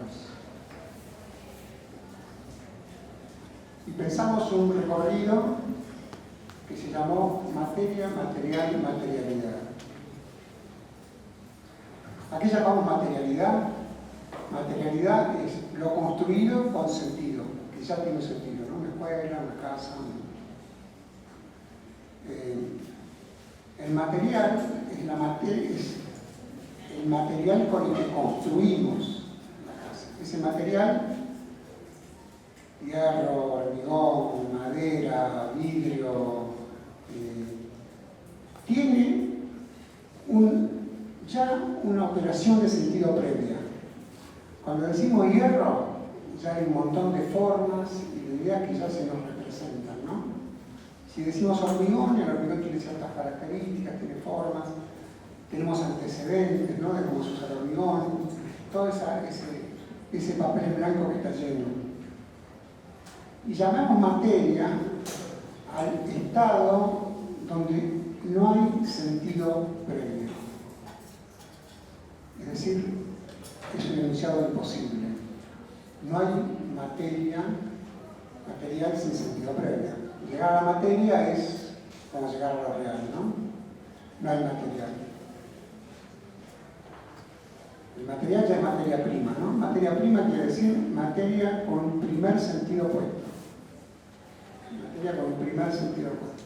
Y pensamos un recorrido que se llamó materia, material y materialidad. ¿A qué llamamos materialidad? Materialidad es lo construido con sentido, que ya tiene sentido, ¿no? Una escuela, una casa. El material es el material con el que construimos la casa. Ese material, hierro, hormigón, madera, vidrio, tiene ya una operación de sentido previa. Cuando decimos hierro, ya hay un montón de formas y de ideas que ya se nos representan, ¿no? Si decimos hormigón, el hormigón tiene ciertas características, tiene formas, tenemos antecedentes, ¿no? De cómo se usa el hormigón, todo ese papel en blanco que está lleno. Y llamamos materia al estado donde no hay sentido previo. Es decir, es un enunciado imposible. No hay material sin sentido previo. Llegar a la materia es como llegar a lo real, ¿no? No hay material. El material ya es materia prima, ¿no? Materia prima quiere decir materia con primer sentido puesto. Materia con primer sentido puesto.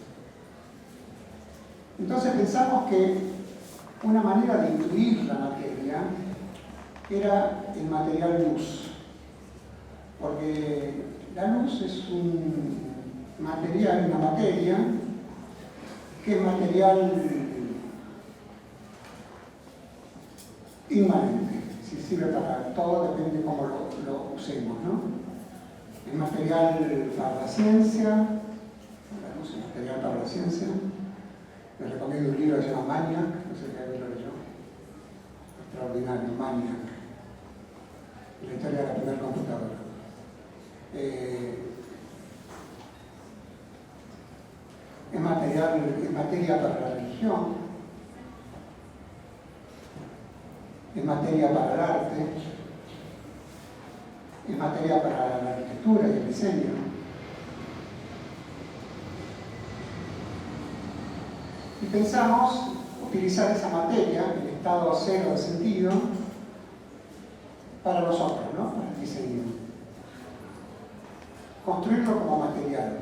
Entonces pensamos que una manera de incluir la materia era el material luz. Porque la luz es un material, una materia, que es material inmanente, si sirve para todo, depende de cómo lo usemos, ¿no? Es material para la ciencia, la luz es material para la ciencia. Les recomiendo un libro que se llama Maniac, no sé si alguien lo leyó, extraordinario, Maniac, la historia de la primera computadora. Es materia para la religión, es materia para el arte, es materia para la arquitectura y el diseño. Y pensamos utilizar esa materia, el estado cero de sentido, para nosotros, ¿no? Para el diseño. Construirlo como material.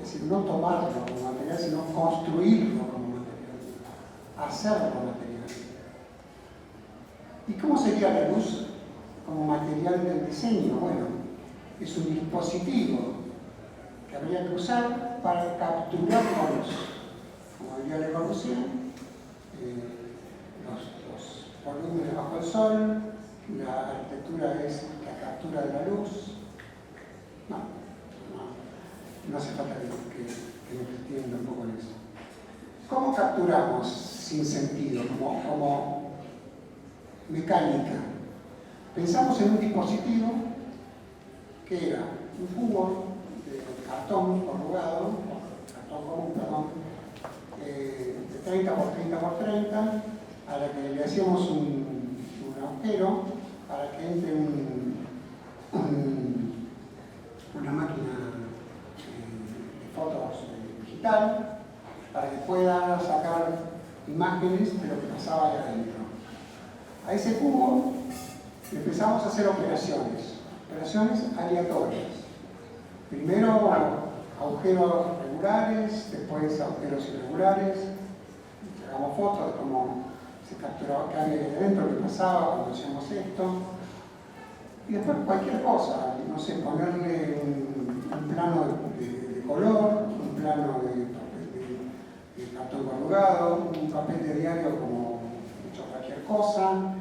Es decir, no tomarlo como material, sino construirlo como material. Hacerlo material. ¿Y cómo sería la luz como material del diseño? Bueno, es un dispositivo que habría que usar para capturar la luz. Como diría Le Corbusier, los volúmenes bajo el sol, la arquitectura es la captura de la luz. No hace falta que me extienda un poco en eso. ¿Cómo capturamos sin sentido, como mecánica? Pensamos en un dispositivo que era un cubo de cartón corrugado, cartón común, perdón, de 30 por 30 por 30, a la que le hacíamos un agujero para que entre una máquina de fotos digital, para que pueda sacar imágenes de lo que pasaba ahí adentro. A ese cubo empezamos a hacer operaciones aleatorias. Primero agujeros regulares, después agujeros irregulares, sacamos fotos de cómo se capturaba qué había ahí adentro, qué pasaba cuando hacíamos esto. Y después cualquier cosa, no sé, ponerle un plano de color, un plano de cartón corrugado, un papel de diario como hecho cualquier cosa,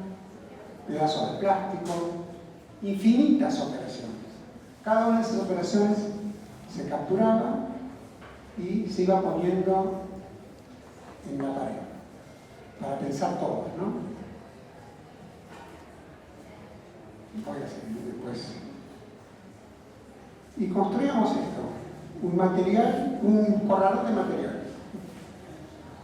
pedazos de plástico, infinitas operaciones. Cada una de esas operaciones se capturaba y se iba poniendo en la pared, para pensar todo, ¿no? Voy a seguir después. Y construíamos esto, un material, un corralón de materiales.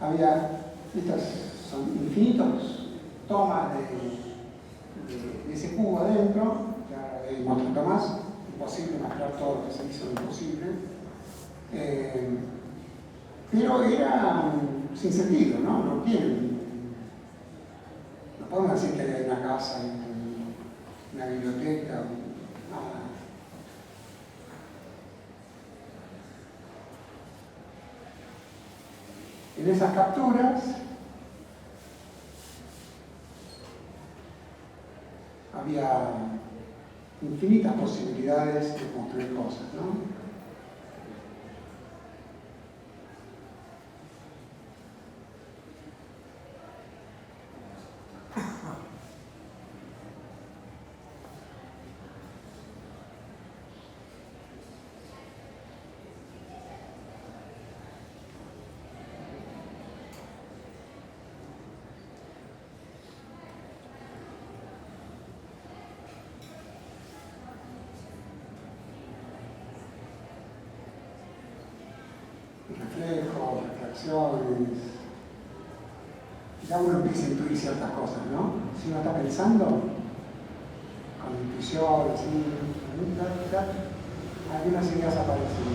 Había, estas son infinitos tomas de ese cubo adentro, ya hay un montón más, imposible mezclar todo lo que se hizo, imposible. Pero era sin sentido, ¿no? No podemos decir que hay una casa, una biblioteca, nada. En esas capturas había infinitas posibilidades de construir cosas, ¿no? Reflejos, reflexiones. Ya uno empieza a intuir ciertas cosas, ¿no? Si uno está pensando con intuición, así, algunas ideas aparecen.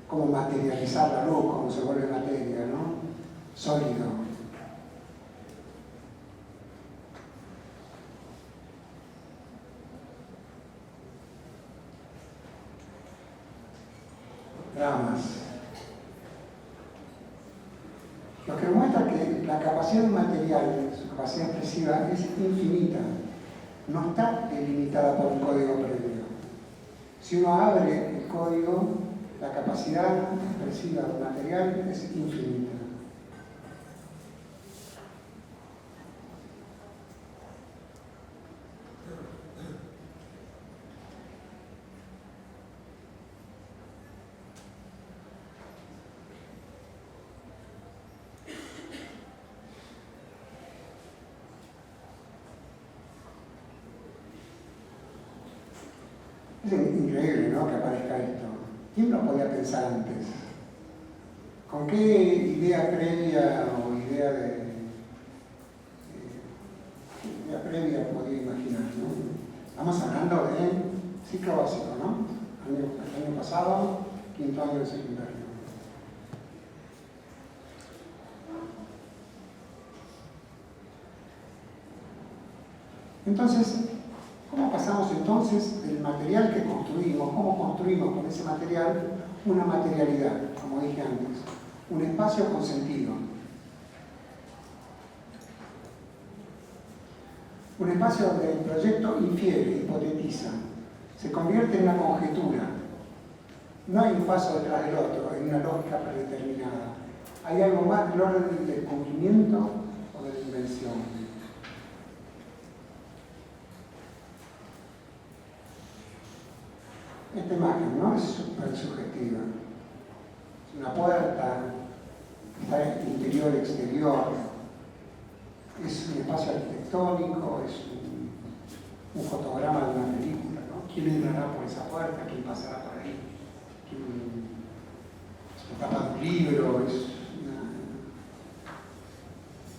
Cómo materializar la luz, cómo se vuelve materia, ¿no? Sólido. Dramas. Lo que muestra que la capacidad material, su capacidad expresiva, es infinita. No está delimitada por un código previo. Si uno abre el código, la capacidad expresiva del material es infinita. Es increíble, ¿no?, que aparezca esto. ¿Quién lo podía pensar antes? ¿Con qué idea previa o idea previa podía imaginar, ¿no? Estamos hablando de ciclo básico, ¿no? El año pasado, quinto año de secundario. Entonces, ¿cómo pasamos entonces del material que construimos, cómo construimos con ese material una materialidad, como dije antes, un espacio con sentido? Un espacio donde el proyecto infiere, hipotetiza, se convierte en una conjetura. No hay un paso detrás del otro, en una lógica predeterminada. Hay algo más del orden del descubrimiento o de la invención. Esta imagen, ¿no?, es súper sugestiva. Es una puerta, está interior-exterior, es un espacio arquitectónico, es un fotograma de una película, ¿no? ¿Quién entrará por esa puerta? ¿Quién pasará por ahí? Es la tapa de un libro,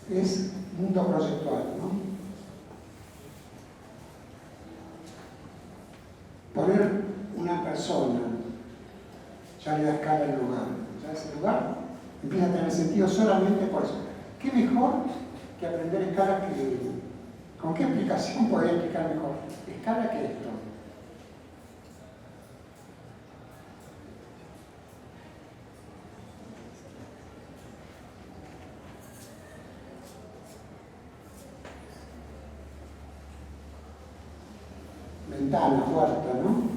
es mundo proyectual, ¿no? Poner una persona ya le da escala al lugar. Ya ese lugar empieza a tener sentido solamente por eso. ¿Qué mejor que aprender escala que... ¿Con qué explicación podría explicar mejor escala que esto? Ventana, puerta, ¿no?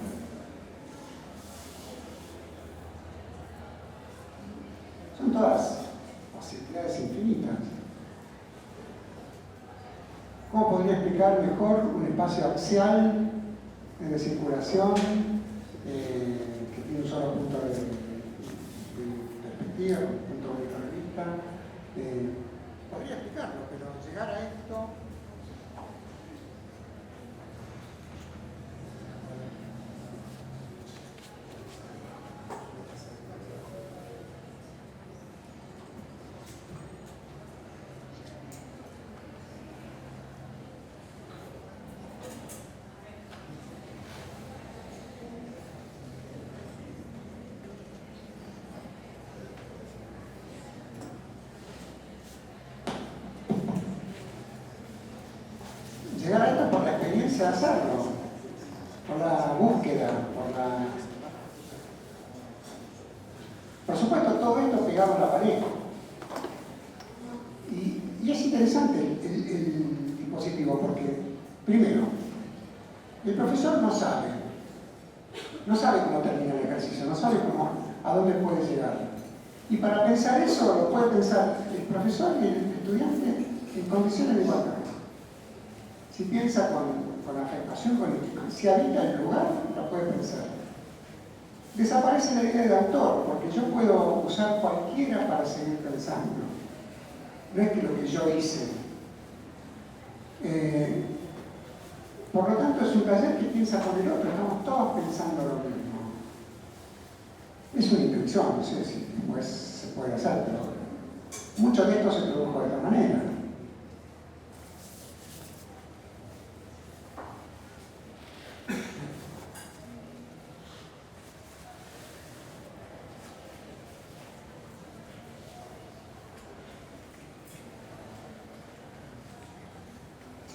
Son todas posibilidades infinitas. ¿Cómo podría explicar mejor un espacio axial de circulación que tiene un solo punto de perspectiva, un punto de vista? Podría explicarlo, pero llegar a esto... Llegar a esto por la experiencia de hacerlo, por la búsqueda, por supuesto, todo esto pegado a la pared. Y es interesante el dispositivo porque, primero, el profesor no sabe cómo termina el ejercicio, no sabe a dónde puede llegar. Y para pensar eso lo puede pensar el profesor y el estudiante en condiciones de igualdad. Si piensa con afectación, si habita el lugar, lo puede pensar. Desaparece la idea de autor, porque yo puedo usar cualquiera para seguir pensando. No es que lo que yo hice. Por lo tanto, es un taller que piensa con el otro, estamos todos pensando lo mismo. Es una intención, no sé si después se puede hacer, pero mucho de esto se produjo de esta manera.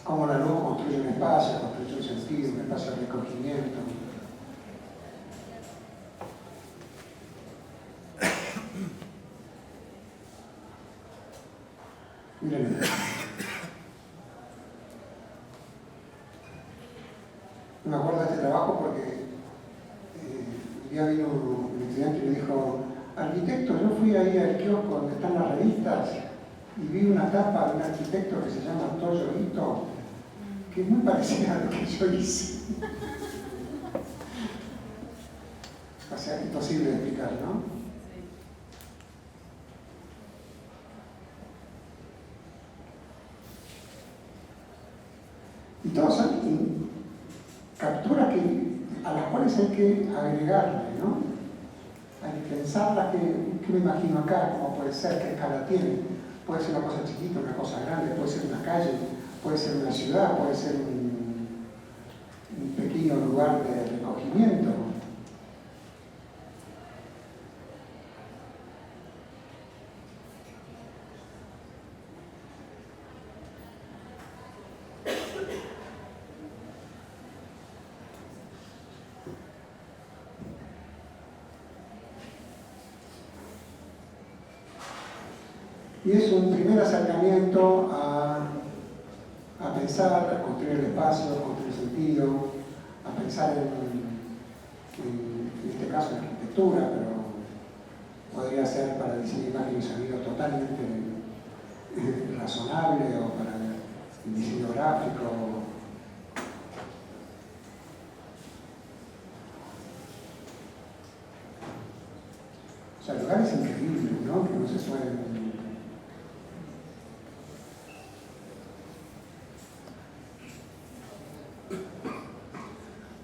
Cómo la luz construye un espacio, construye un sentido, un espacio de recogimiento. Miren, me acuerdo de este trabajo porque un día vino un estudiante y le dijo, arquitecto, yo fui ahí al kiosco donde están las revistas y vi una tapa de un arquitecto que se llama Toyo Ito, que es muy parecida a lo que yo hice. O sea, imposible de explicar, ¿no? Y todas son capturas a las cuales hay que agregarle, ¿no? Hay que pensarlas, ¿qué me imagino acá? ¿Cómo puede ser? ¿Qué escala tiene? Puede ser una cosa chiquita, una cosa grande, puede ser una calle, puede ser una ciudad, puede ser un pequeño lugar de recogimiento. Y es un primer acercamiento a pensar, a construir el espacio, a construir sentido, a pensar en este caso en arquitectura, pero podría ser para diseño, imagen y sonido totalmente razonable o para el diseño gráfico. O sea, lugares increíbles, ¿no? Que no se suelen.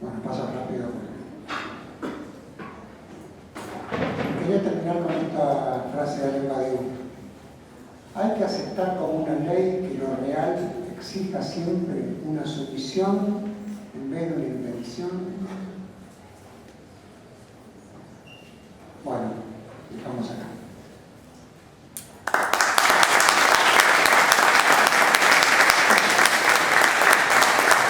Bueno, paso rápido porque quería terminar con esta frase de Alain Badiou. Hay que aceptar como una ley que lo real exija siempre una sumisión en vez de una invención